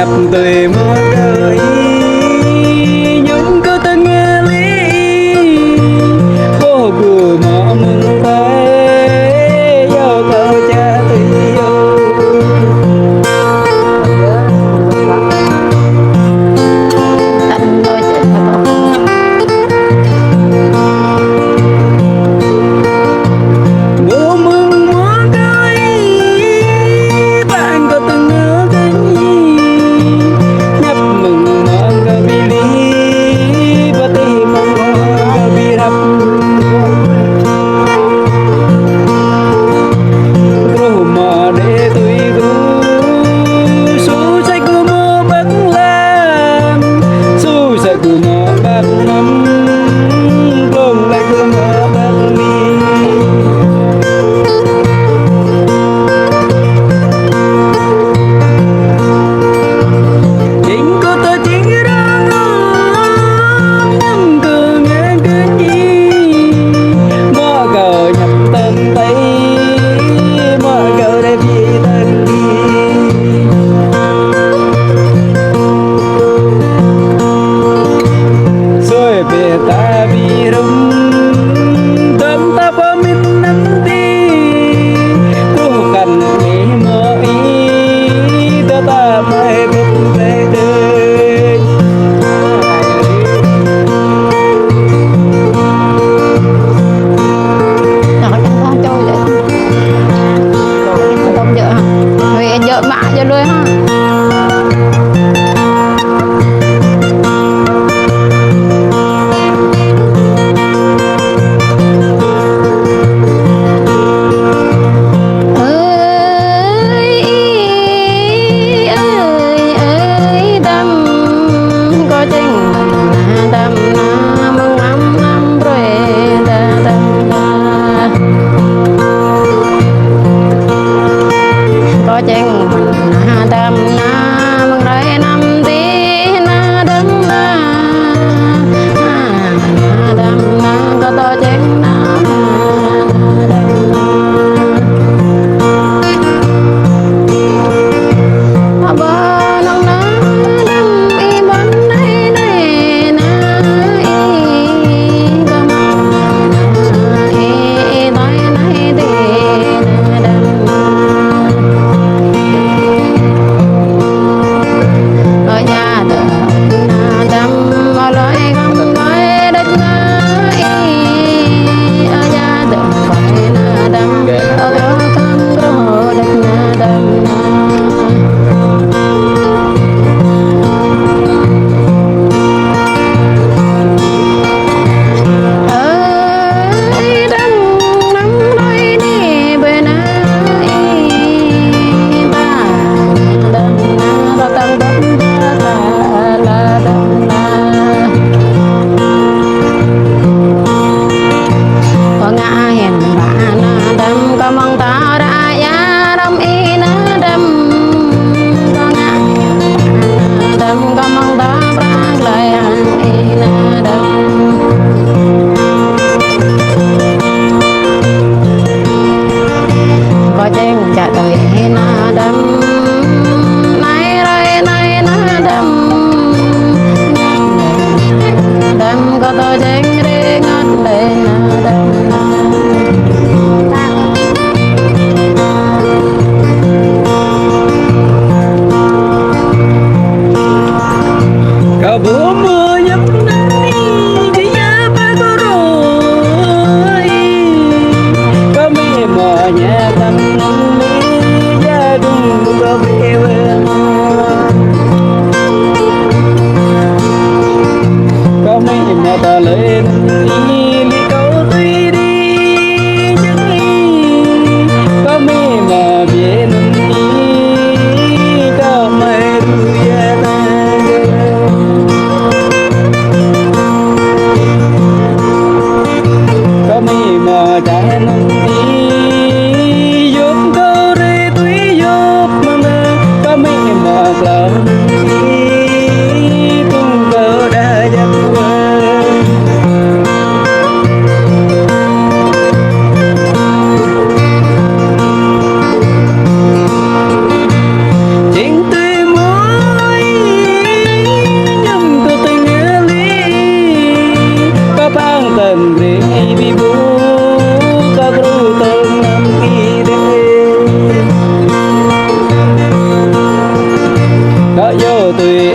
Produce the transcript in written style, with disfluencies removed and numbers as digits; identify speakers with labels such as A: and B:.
A: nhập tuổi một đời những câu ta nghe lý cô của mọ mừng thấy yêu cầu cha tôi yêu bố mừng một đời bạn có từng nhớ cái gì nhấp mừng mong có bị lý và tìm mong có bị đập rồi mà để tôi cứ số say của mơ bắt làm số say của mơ bắt nắm lòng lại của mơ bắt đi chính cô tôi chính ra nhưng cứ nghe cái gì mơ cờ nhập tâm tay mơ cờ để bị thân đi rồi về ta bị rung tâm ta bơ mình nanti cô cần nghĩ mơ ý ta mới biết về đời
B: Nó chẳng con trôi vậy. Không dợ hả? Vì anh dợ mạ cho luôn ha. Ơi ơi ơi
A: tùy